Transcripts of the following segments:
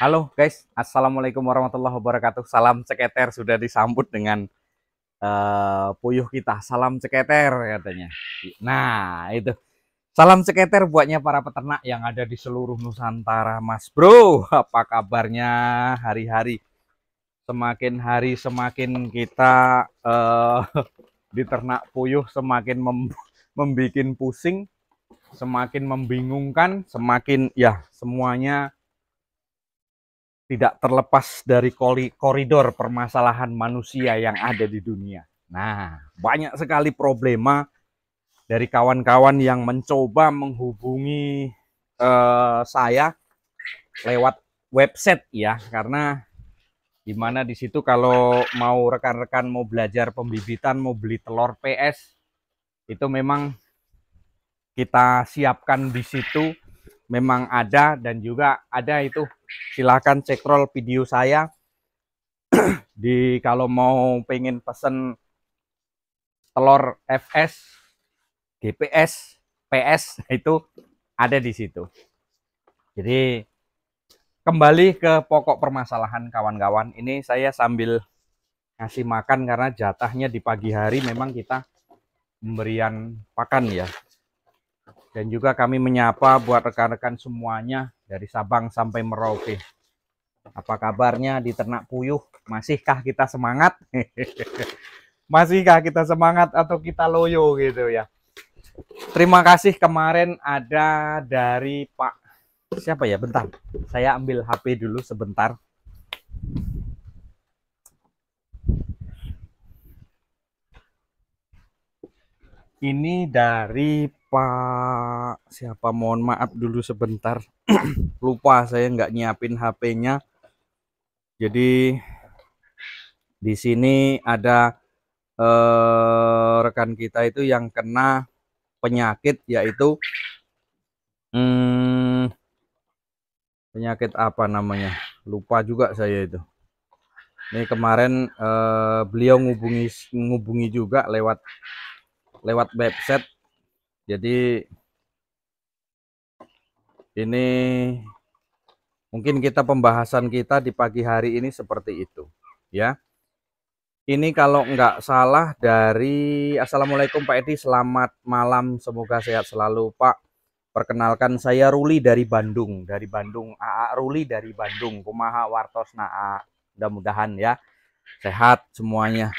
Halo guys, Assalamualaikum warahmatullahi wabarakatuh. Salam ceketer sudah disambut dengan puyuh kita. Salam ceketer katanya. Nah itu salam ceketer buatnya para peternak yang ada di seluruh Nusantara, Mas Bro. Apa kabarnya hari-hari? Semakin hari semakin kita di ternak puyuh semakin membikin pusing, semakin membingungkan, semakin ya semuanya tidak terlepas dari koridor permasalahan manusia yang ada di dunia. Nah, banyak sekali problema dari kawan-kawan yang mencoba menghubungi saya lewat website ya, karena dimana di situ kalau mau rekan-rekan mau belajar pembibitan, mau beli telur PS, itu memang kita siapkan di situ, memang ada, dan juga ada itu silahkan cek roll video saya di kalau mau pengen pesen telur FS, GPS, PS itu ada di situ. Jadi kembali ke pokok permasalahan kawan-kawan, ini saya sambil ngasih makan karena jatahnya di pagi hari memang kita pemberian pakan ya. Dan juga kami menyapa buat rekan-rekan semuanya dari Sabang sampai Merauke. Apa kabarnya di ternak puyuh? Masihkah kita semangat? Masihkah kita semangat atau kita loyo gitu ya? Terima kasih kemarin ada dari Pak siapa ya? Bentar, saya ambil HP dulu sebentar. Ini dari Pak siapa? Mohon maaf dulu sebentar. Lupa saya nggak nyiapin HP-nya. Jadi di sini ada rekan kita itu yang kena penyakit, yaitu penyakit apa namanya, lupa juga saya itu. Ini kemarin beliau ngubungi juga lewat website. Jadi ini mungkin kita pembahasan kita di pagi hari ini seperti itu ya. Ini kalau nggak salah dari Assalamualaikum Pak Edi, selamat malam, semoga sehat selalu Pak. Perkenalkan saya Ruli dari Bandung, AA Ruli dari Bandung, kumaha wartosna AA. Mudah-mudahan ya sehat semuanya.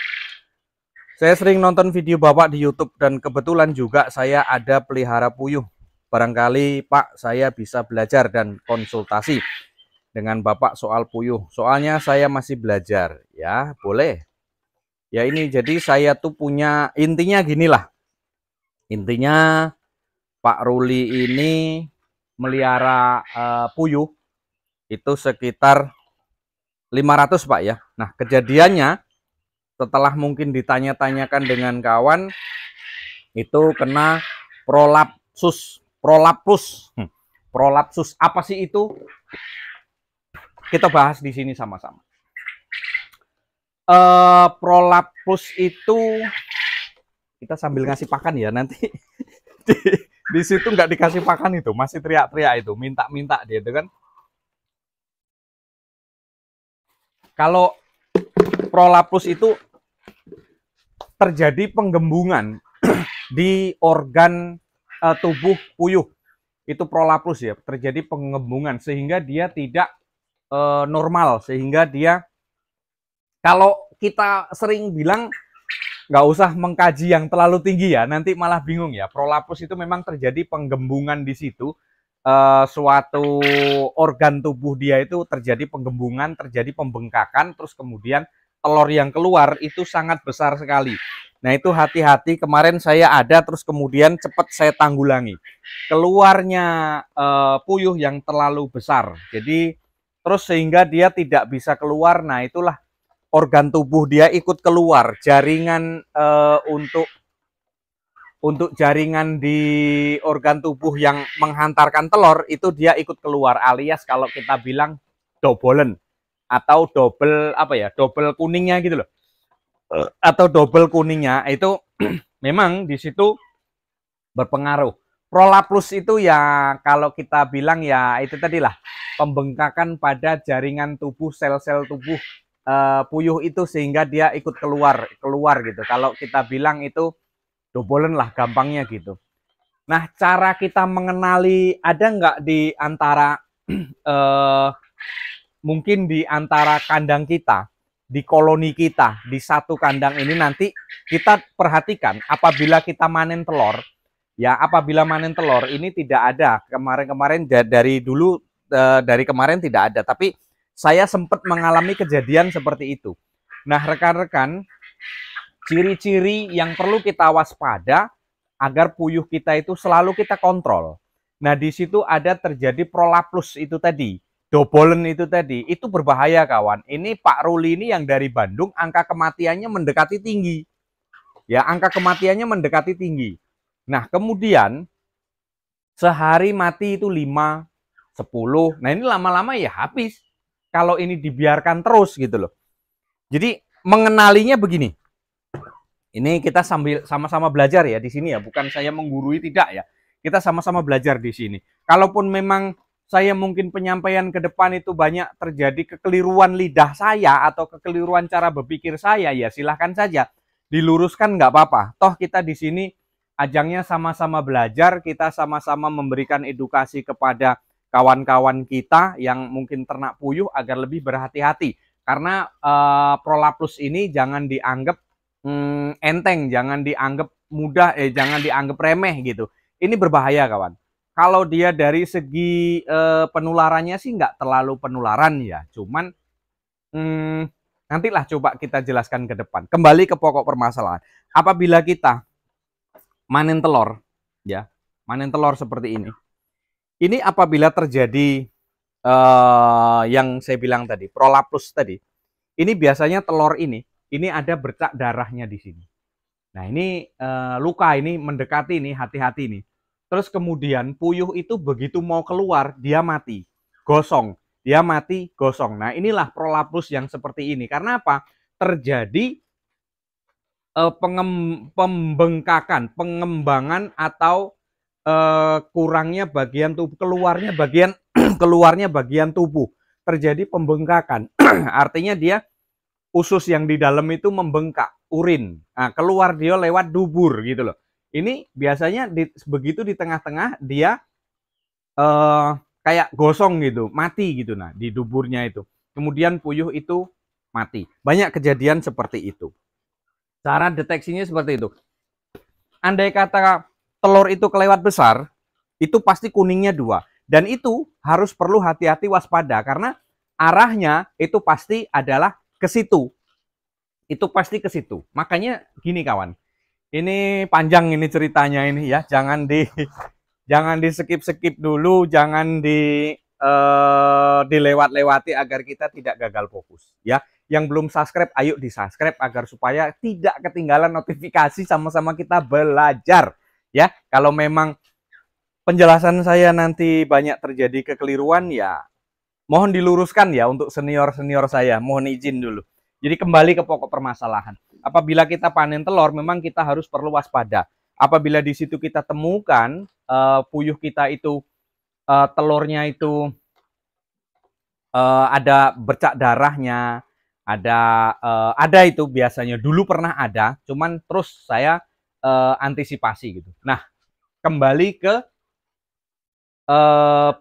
Saya sering nonton video Bapak di YouTube dan kebetulan juga saya ada pelihara puyuh. Barangkali Pak saya bisa belajar dan konsultasi dengan Bapak soal puyuh. Soalnya saya masih belajar ya, boleh. Ya ini jadi saya tuh punya, intinya ginilah. Intinya Pak Ruli ini melihara puyuh itu sekitar 500 Pak ya. Nah kejadiannya setelah mungkin ditanya-tanyakan dengan kawan, itu kena prolapsus. Prolapsus apa sih itu? Kita bahas di sini sama-sama. Prolapsus itu kita sambil ngasih pakan ya, nanti di situ nggak dikasih pakan itu masih teriak-teriak itu, minta-minta dia itu kan. Kalau prolapsus itu terjadi penggembungan di organ tubuh puyuh, itu prolapsus ya, terjadi penggembungan sehingga dia tidak normal, sehingga dia, kalau kita sering bilang nggak usah mengkaji yang terlalu tinggi ya, nanti malah bingung ya. Prolapsus itu memang terjadi penggembungan di situ, suatu organ tubuh dia itu terjadi penggembungan, terjadi pembengkakan, terus kemudian telur yang keluar itu sangat besar sekali. Nah itu hati-hati, kemarin saya ada, terus kemudian cepat saya tanggulangi. Keluarnya puyuh yang terlalu besar, jadi terus sehingga dia tidak bisa keluar. Nah itulah organ tubuh dia ikut keluar, jaringan untuk jaringan di organ tubuh yang menghantarkan telur itu dia ikut keluar, alias kalau kita bilang dobolen atau double apa ya, double kuningnya gitu loh, atau double kuningnya itu memang di situ berpengaruh. Prolapsus itu ya kalau kita bilang ya itu tadi lah, pembengkakan pada jaringan tubuh, sel-sel tubuh puyuh itu, sehingga dia ikut keluar gitu. Kalau kita bilang itu dobolen lah gampangnya gitu. Nah, cara kita mengenali ada nggak di antara mungkin di antara kandang kita, di koloni kita, di satu kandang ini nanti kita perhatikan apabila kita manen telur, ya apabila manen telur ini tidak ada kemarin-kemarin dari dulu dari kemarin tidak ada, tapi saya sempat mengalami kejadian seperti itu. Nah, rekan-rekan, ciri-ciri yang perlu kita waspada agar puyuh kita itu selalu kita kontrol. Nah, di situ ada terjadi prolaplus itu tadi, dobolen itu tadi, itu berbahaya kawan. Ini Pak Ruli ini yang dari Bandung, angka kematiannya mendekati tinggi. Ya, angka kematiannya mendekati tinggi. Nah, kemudian sehari mati itu 5, 10. Nah, ini lama-lama ya habis. Kalau ini dibiarkan terus gitu loh. Jadi mengenalinya begini. Ini kita sambil sama-sama belajar ya di sini ya, bukan saya menggurui, tidak ya. Kita sama-sama belajar di sini. Kalaupun memang saya mungkin penyampaian ke depan itu banyak terjadi kekeliruan lidah saya atau kekeliruan cara berpikir saya, ya silahkan saja diluruskan, nggak apa-apa. Toh kita di sini ajangnya sama-sama belajar, kita sama-sama memberikan edukasi kepada kawan-kawan kita yang mungkin ternak puyuh agar lebih berhati-hati. Karena prolaplus ini jangan dianggap enteng, jangan dianggap mudah, jangan dianggap remeh gitu. Ini berbahaya kawan. Kalau dia dari segi penularannya sih nggak terlalu penularan ya, cuman nantilah coba kita jelaskan ke depan. Kembali ke pokok permasalahan. Apabila kita manen telur, ya manen telur seperti ini apabila terjadi yang saya bilang tadi, prolaplus tadi, ini biasanya telur ini ada bercak darahnya di sini. Nah, ini luka, ini mendekati, ini hati-hati nih. Terus kemudian puyuh itu begitu mau keluar, dia mati, gosong. Dia mati, gosong. Nah, inilah prolaplus yang seperti ini. Karena apa? Terjadi pembengkakan, pengembangan atau kurangnya bagian tubuh, keluarnya bagian tubuh. Terjadi pembengkakan. Artinya dia usus yang di dalam itu membengkak, urin. Nah, keluar dia lewat dubur gitu loh. Ini biasanya begitu di tengah-tengah dia kayak gosong gitu, mati gitu nah di duburnya itu. Kemudian puyuh itu mati. Banyak kejadian seperti itu. Cara deteksinya seperti itu. Andai kata telur itu kelewat besar, itu pasti kuningnya 2. Dan itu harus perlu hati-hati waspada karena arahnya itu pasti adalah ke situ. Itu pasti ke situ. Makanya gini kawan. Ini panjang ini ceritanya ini ya. Jangan di skip dulu, jangan dilewat-lewati agar kita tidak gagal fokus ya. Yang belum subscribe, ayo di-subscribe agar supaya tidak ketinggalan notifikasi, sama-sama kita belajar ya. Kalau memang penjelasan saya nanti banyak terjadi kekeliruan ya, mohon diluruskan ya untuk senior-senior saya, mohon izin dulu. Jadi kembali ke pokok permasalahan. Apabila kita panen telur, memang kita harus perlu waspada. Apabila di situ kita temukan puyuh kita itu telurnya itu ada bercak darahnya, ada itu biasanya. Dulu pernah ada, cuman terus saya antisipasi gitu. Nah, kembali ke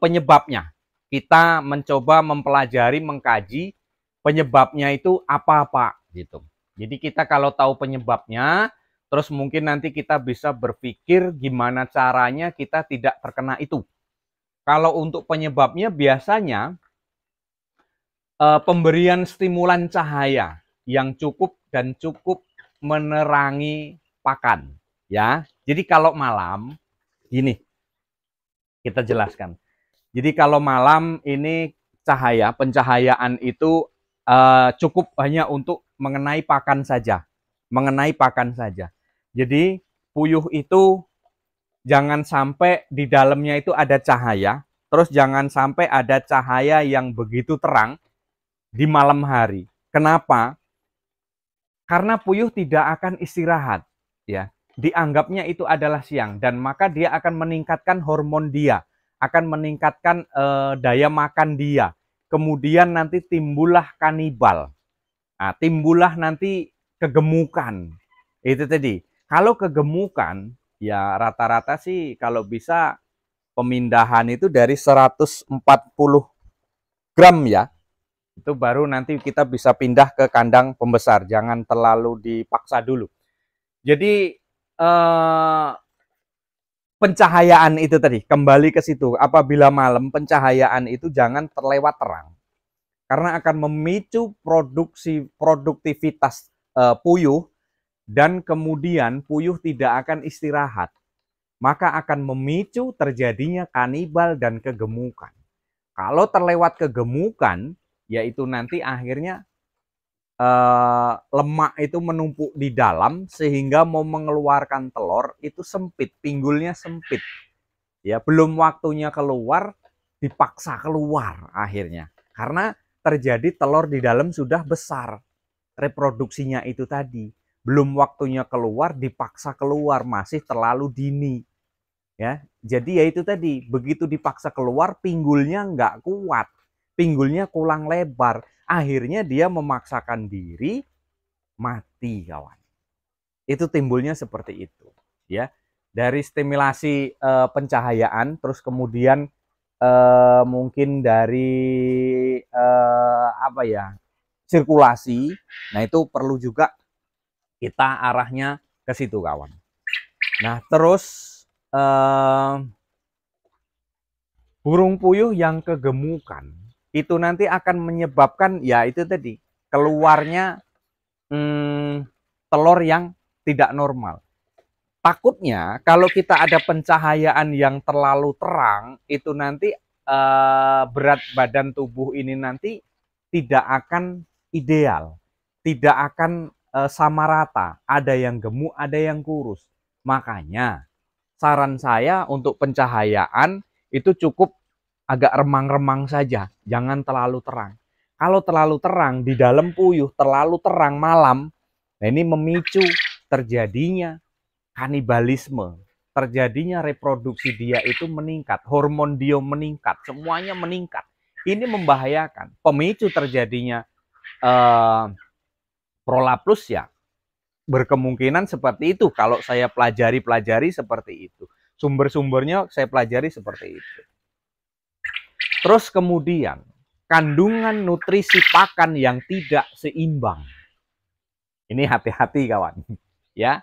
penyebabnya. Kita mencoba mempelajari, mengkaji penyebabnya itu apa gitu. Jadi kita kalau tahu penyebabnya, terus mungkin nanti kita bisa berpikir gimana caranya kita tidak terkena itu. Kalau untuk penyebabnya biasanya pemberian stimulan cahaya yang cukup dan cukup menerangi pakan ya. Jadi kalau malam gini kita jelaskan. Jadi kalau malam ini pencahayaan itu cukup hanya untuk mengenai pakan saja. Jadi puyuh itu jangan sampai di dalamnya itu ada cahaya, terus jangan sampai ada cahaya yang begitu terang di malam hari. Kenapa? Karena puyuh tidak akan istirahat, ya. Dianggapnya itu adalah siang dan maka dia akan meningkatkan hormon dia akan meningkatkan daya makan dia. Kemudian nanti timbullah kanibal. Nah, timbullah nanti kegemukan. Itu tadi. Kalau kegemukan, ya rata-rata sih kalau bisa pemindahan itu dari 140 gram ya. Itu baru nanti kita bisa pindah ke kandang pembesar. Jangan terlalu dipaksa dulu. Jadi pencahayaan itu tadi, kembali ke situ. Apabila malam, pencahayaan itu jangan terlewat terang. Karena akan memicu produktivitas puyuh, dan kemudian puyuh tidak akan istirahat. Maka akan memicu terjadinya kanibal dan kegemukan. Kalau terlewat kegemukan, yaitu nanti akhirnya lemak itu menumpuk di dalam sehingga mau mengeluarkan telur itu sempit, pinggulnya sempit. Ya, belum waktunya keluar dipaksa keluar akhirnya. Karena terjadi telur di dalam sudah besar. Reproduksinya itu tadi. Belum waktunya keluar dipaksa keluar, masih terlalu dini. Ya, jadi ya itu tadi, begitu dipaksa keluar pinggulnya nggak kuat. Pinggulnya kurang lebar. Akhirnya dia memaksakan diri mati, kawan. Itu timbulnya seperti itu, ya. Dari stimulasi pencahayaan, terus kemudian mungkin dari apa ya, sirkulasi. Nah, itu perlu juga kita arahnya ke situ, kawan. Nah, terus burung puyuh yang kegemukan itu nanti akan menyebabkan ya itu tadi, keluarnya telur yang tidak normal. Takutnya kalau kita ada pencahayaan yang terlalu terang, itu nanti berat badan tubuh ini nanti tidak akan ideal, tidak akan sama rata, ada yang gemuk, ada yang kurus. Makanya saran saya untuk pencahayaan itu cukup agak remang-remang saja, jangan terlalu terang. Kalau terlalu terang di dalam puyuh, terlalu terang malam, nah ini memicu terjadinya kanibalisme, terjadinya reproduksi dia itu meningkat, hormon dia meningkat, semuanya meningkat. Ini membahayakan, pemicu terjadinya prolapsus ya, berkemungkinan seperti itu. Kalau saya pelajari seperti itu, sumber-sumbernya saya pelajari seperti itu. Terus kemudian kandungan nutrisi pakan yang tidak seimbang. Ini hati-hati, kawan. Ya.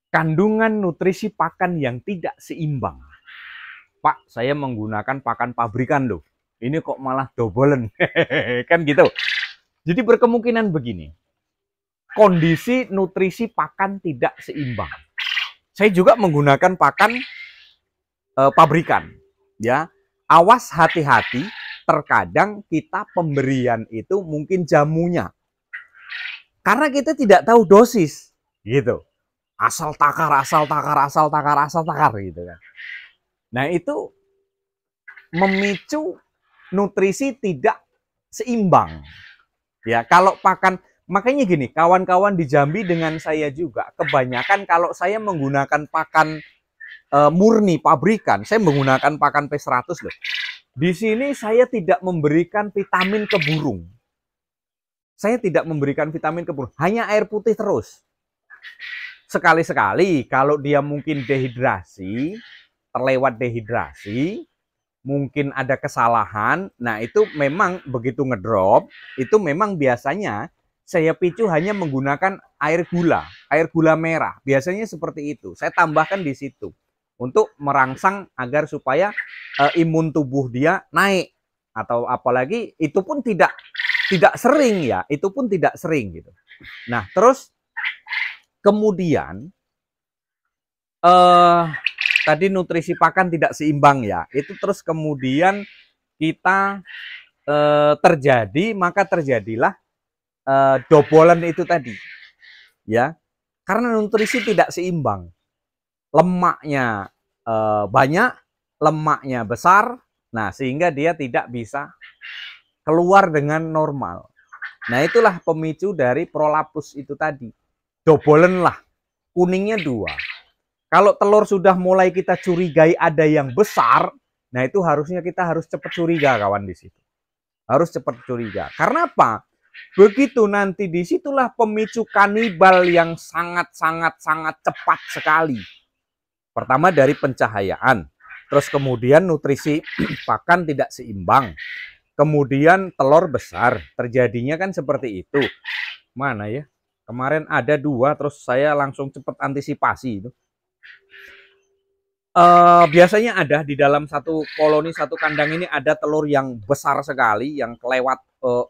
Kandungan nutrisi pakan yang tidak seimbang. Pak, saya menggunakan pakan pabrikan loh. Ini kok malah dobolen. Kan gitu. Jadi berkemungkinan begini. Kondisi nutrisi pakan tidak seimbang. Saya juga menggunakan pakan pabrikan, ya. Awas, hati-hati, terkadang kita pemberian itu mungkin jamunya. Karena kita tidak tahu dosis, gitu. Asal takar gitu kan. Nah, itu memicu nutrisi tidak seimbang. Ya, kalau pakan, makanya gini, kawan-kawan di Jambi dengan saya juga, kebanyakan kalau saya menggunakan pakan murni pabrikan, saya menggunakan pakan P100 loh. Di sini saya tidak memberikan vitamin ke burung. Saya tidak memberikan vitamin ke burung, hanya air putih terus. Sekali-sekali kalau dia mungkin dehidrasi, terlewat dehidrasi, mungkin ada kesalahan, nah itu memang begitu ngedrop, itu memang biasanya saya picu hanya menggunakan air gula merah. Biasanya seperti itu. Saya tambahkan di situ untuk merangsang agar supaya imun tubuh dia naik. Atau apalagi itu pun tidak sering ya, itu pun tidak sering gitu. Nah, terus kemudian tadi nutrisi pakan tidak seimbang ya. Itu terus kemudian kita maka terjadilah dobolan itu tadi. Ya. Karena nutrisi tidak seimbang. Lemaknya banyak, lemaknya besar, nah sehingga dia tidak bisa keluar dengan normal. Nah, itulah pemicu dari prolapsus itu tadi. Dobolen lah, kuningnya 2. Kalau telur sudah mulai kita curigai ada yang besar, nah itu harusnya kita harus cepat curiga kawan di situ. Harus cepat curiga. Karena apa? Begitu nanti disitulah pemicu kanibal yang sangat cepat sekali. Pertama dari pencahayaan, terus kemudian nutrisi pakan tidak seimbang, kemudian telur besar, terjadinya kan seperti itu. Mana ya? Kemarin ada 2, terus saya langsung cepat antisipasi itu. Biasanya ada di dalam satu koloni, satu kandang ini ada telur yang besar sekali, yang kelewat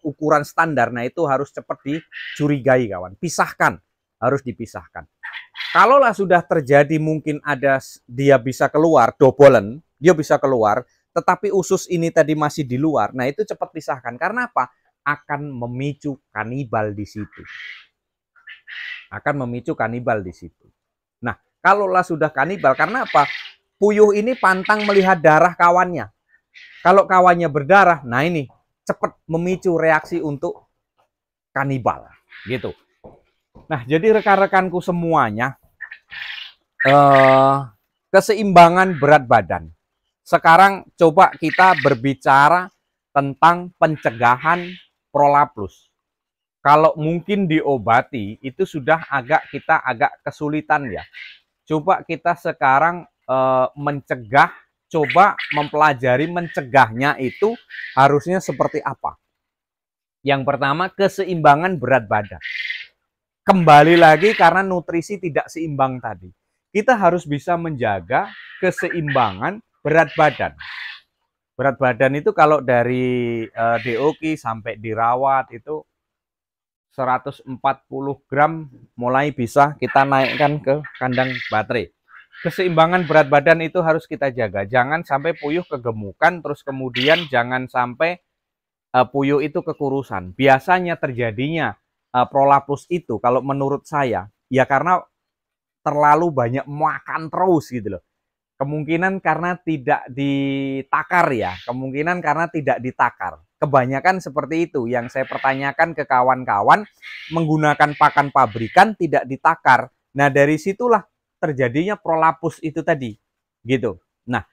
ukuran standar. Nah itu harus cepat dicurigai kawan, pisahkan, harus dipisahkan. Kalaulah sudah terjadi mungkin ada dia bisa keluar, dobolen, dia bisa keluar, tetapi usus ini tadi masih di luar, nah itu cepat pisahkan. Karena apa? Akan memicu kanibal di situ. Akan memicu kanibal di situ. Nah, kalaulah sudah kanibal, karena apa? Puyuh ini pantang melihat darah kawannya. Kalau kawannya berdarah, nah ini cepat memicu reaksi untuk kanibal, gitu. Nah, jadi rekan-rekanku semuanya, keseimbangan berat badan. Sekarang coba kita berbicara tentang pencegahan prolaplus. Kalau mungkin diobati itu sudah kita agak kesulitan ya. Coba kita sekarang mencegah, coba mempelajari mencegahnya itu harusnya seperti apa. Yang pertama, keseimbangan berat badan. Kembali lagi karena nutrisi tidak seimbang tadi. Kita harus bisa menjaga keseimbangan berat badan. Berat badan itu kalau dari DOQ sampai dirawat itu 140 gram mulai bisa kita naikkan ke kandang baterai. Keseimbangan berat badan itu harus kita jaga. Jangan sampai puyuh kegemukan, terus kemudian jangan sampai puyuh itu kekurusan. Biasanya terjadinya prolaplus itu kalau menurut saya ya karena terlalu banyak makan terus gitu loh. Kemungkinan karena tidak ditakar ya, kemungkinan karena tidak ditakar. Kebanyakan seperti itu yang saya pertanyakan ke kawan-kawan, menggunakan pakan pabrikan tidak ditakar. Nah, dari situlah terjadinya prolaplus itu tadi. Gitu. Nah,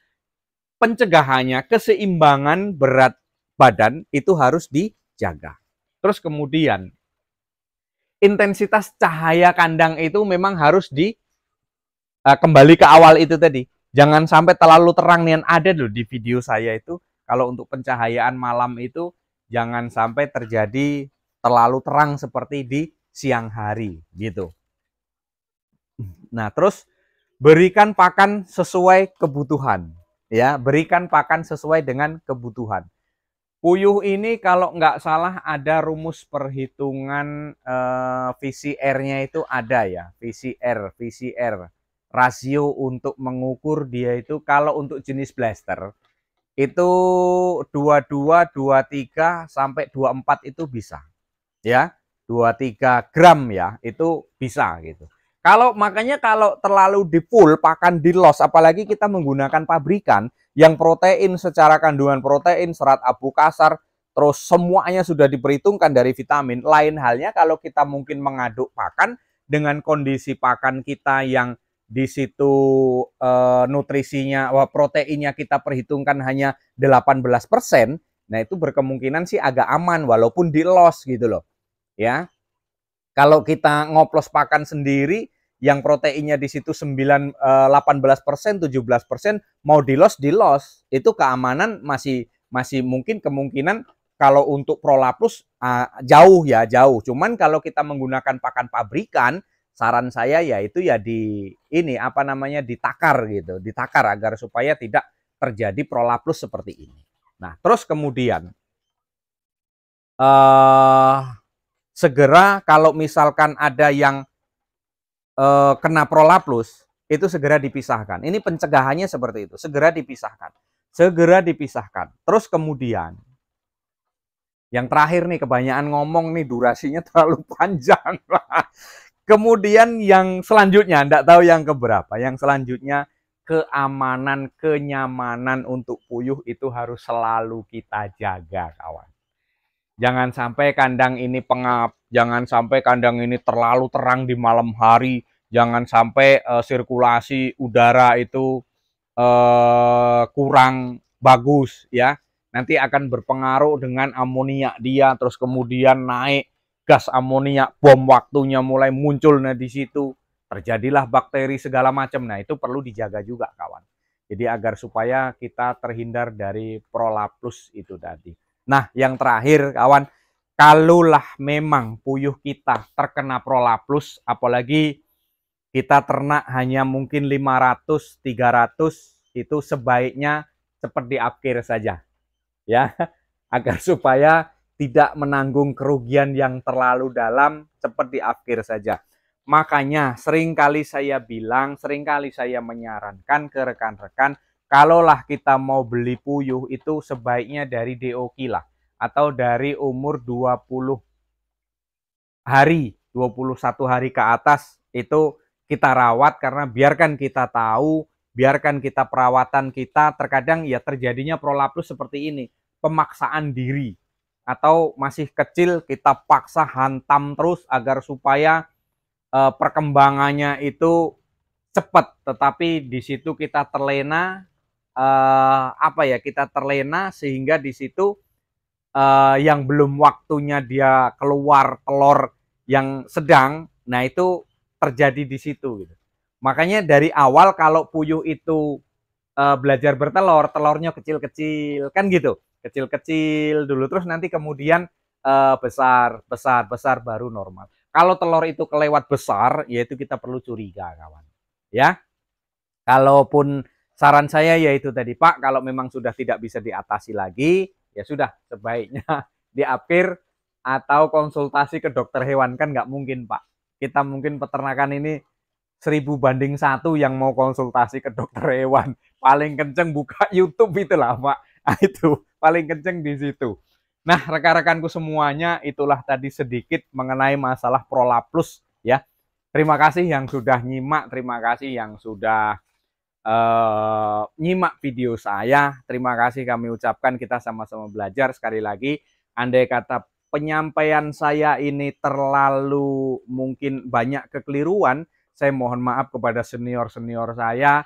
pencegahannya keseimbangan berat badan itu harus dijaga. Terus kemudian intensitas cahaya kandang itu memang harus kembali ke awal itu tadi. Jangan sampai terlalu terang nih, ada loh di video saya itu kalau untuk pencahayaan malam itu jangan sampai terjadi terlalu terang seperti di siang hari gitu. Nah, terus berikan pakan sesuai kebutuhan ya, berikan pakan sesuai dengan kebutuhan. Puyuh ini kalau nggak salah ada rumus perhitungan VCR-nya itu ada ya, VCR rasio untuk mengukur dia itu kalau untuk jenis blaster itu 22, 23 sampai 24 itu bisa. Ya, 23 gram ya, itu bisa gitu. Makanya kalau terlalu di full pakan di los, apalagi kita menggunakan pabrikan yang protein secara kandungan protein, serat abu kasar, terus semuanya sudah diperhitungkan dari vitamin. Lain halnya kalau kita mungkin mengaduk pakan dengan kondisi pakan kita yang di situ nutrisinya, proteinnya kita perhitungkan hanya 18%, nah itu berkemungkinan sih agak aman walaupun di los gitu loh. Ya. Kalau kita ngoplos pakan sendiri yang proteinnya di situ 18%, 17%, mau di los, itu keamanan masih mungkin kemungkinan kalau untuk prolaplus jauh. Cuman kalau kita menggunakan pakan pabrikan, saran saya yaitu ya ditakar gitu, ditakar agar supaya tidak terjadi prolaplus seperti ini. Nah, terus kemudian segera kalau misalkan ada yang kena prolaplus, itu segera dipisahkan. Ini pencegahannya seperti itu, segera dipisahkan. Terus kemudian, yang terakhir nih, kebanyakan ngomong nih, durasinya terlalu panjang. Kemudian yang selanjutnya, enggak tahu yang keberapa, yang selanjutnya keamanan, kenyamanan untuk puyuh itu harus selalu kita jaga, kawan. Jangan sampai kandang ini pengap, jangan sampai kandang ini terlalu terang di malam hari, jangan sampai sirkulasi udara itu kurang bagus ya. Nanti akan berpengaruh dengan amonia dia, terus kemudian naik gas amonia, bom waktunya mulai muncul. Nah di situ terjadilah bakteri segala macam. Nah itu perlu dijaga juga kawan. Jadi agar supaya kita terhindar dari prolaplus itu tadi. Nah yang terakhir kawan, kalaulah memang puyuh kita terkena prolaplus, apalagi kita ternak hanya mungkin 500, 300, itu sebaiknya cepat diakhir saja ya, agar supaya tidak menanggung kerugian yang terlalu dalam, cepat diakhir saja. Makanya seringkali saya bilang, seringkali saya menyarankan ke rekan-rekan, kalaulah kita mau beli puyuh itu sebaiknya dari DOQ lah, atau dari umur 20 hari, 21 hari ke atas itu kita rawat, karena biarkan kita tahu, biarkan kita perawatan kita, terkadang ya terjadinya prolaplus seperti ini, pemaksaan diri, atau masih kecil kita paksa hantam terus agar supaya perkembangannya itu cepat, tetapi di situ kita terlena, kita terlena sehingga di situ yang belum waktunya dia keluar telur yang sedang, nah itu terjadi di situ gitu. Makanya dari awal kalau puyuh itu belajar bertelur, telurnya kecil-kecil kan gitu, kecil-kecil dulu, terus nanti kemudian besar, besar, besar baru normal. Kalau telur itu kelewat besar, yaitu kita perlu curiga kawan. Ya, kalaupun saran saya yaitu tadi Pak, kalau memang sudah tidak bisa diatasi lagi, ya sudah sebaiknya diakhir atau konsultasi ke dokter hewan. Kan nggak mungkin Pak, kita mungkin peternakan ini 1000 banding 1 yang mau konsultasi ke dokter hewan. Paling kenceng buka YouTube itulah Pak. Nah, itu paling kenceng di situ. Nah rekan-rekanku semuanya, itulah tadi sedikit mengenai masalah prolaplus ya. Terima kasih yang sudah nyimak, terima kasih yang sudah nyimak video saya. Terima kasih kami ucapkan, kita sama-sama belajar. Sekali lagi, andai kata penyampaian saya ini terlalu mungkin banyak kekeliruan, saya mohon maaf kepada senior-senior saya.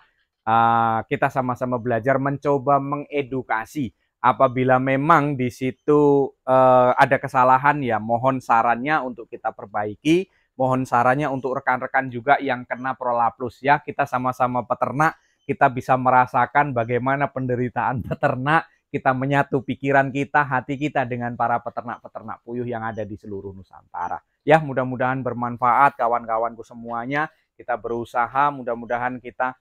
Kita sama-sama belajar, mencoba mengedukasi. Apabila memang di situ ada kesalahan, ya mohon sarannya untuk kita perbaiki. Mohon sarannya untuk rekan-rekan juga yang kena prolaplus ya. Kita sama-sama peternak, kita bisa merasakan bagaimana penderitaan peternak, kita menyatu pikiran kita, hati kita dengan para peternak-peternak puyuh yang ada di seluruh Nusantara. Ya, mudah-mudahan bermanfaat kawan-kawanku semuanya. Kita berusaha, mudah-mudahan kita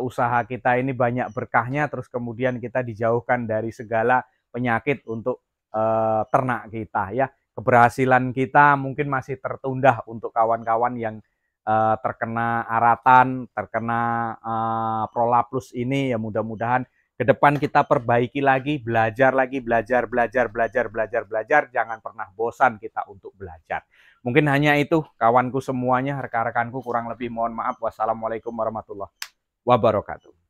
usaha kita ini banyak berkahnya, terus kemudian kita dijauhkan dari segala penyakit untuk ternak kita ya. Keberhasilan kita mungkin masih tertunda untuk kawan-kawan yang terkena aratan, terkena prolaplus ini. Ya mudah-mudahan ke depan kita perbaiki lagi, belajar lagi, belajar, jangan pernah bosan kita untuk belajar. Mungkin hanya itu kawanku semuanya, rekan-rekanku, kurang lebih mohon maaf. Wassalamualaikum warahmatullahi wabarakatuh.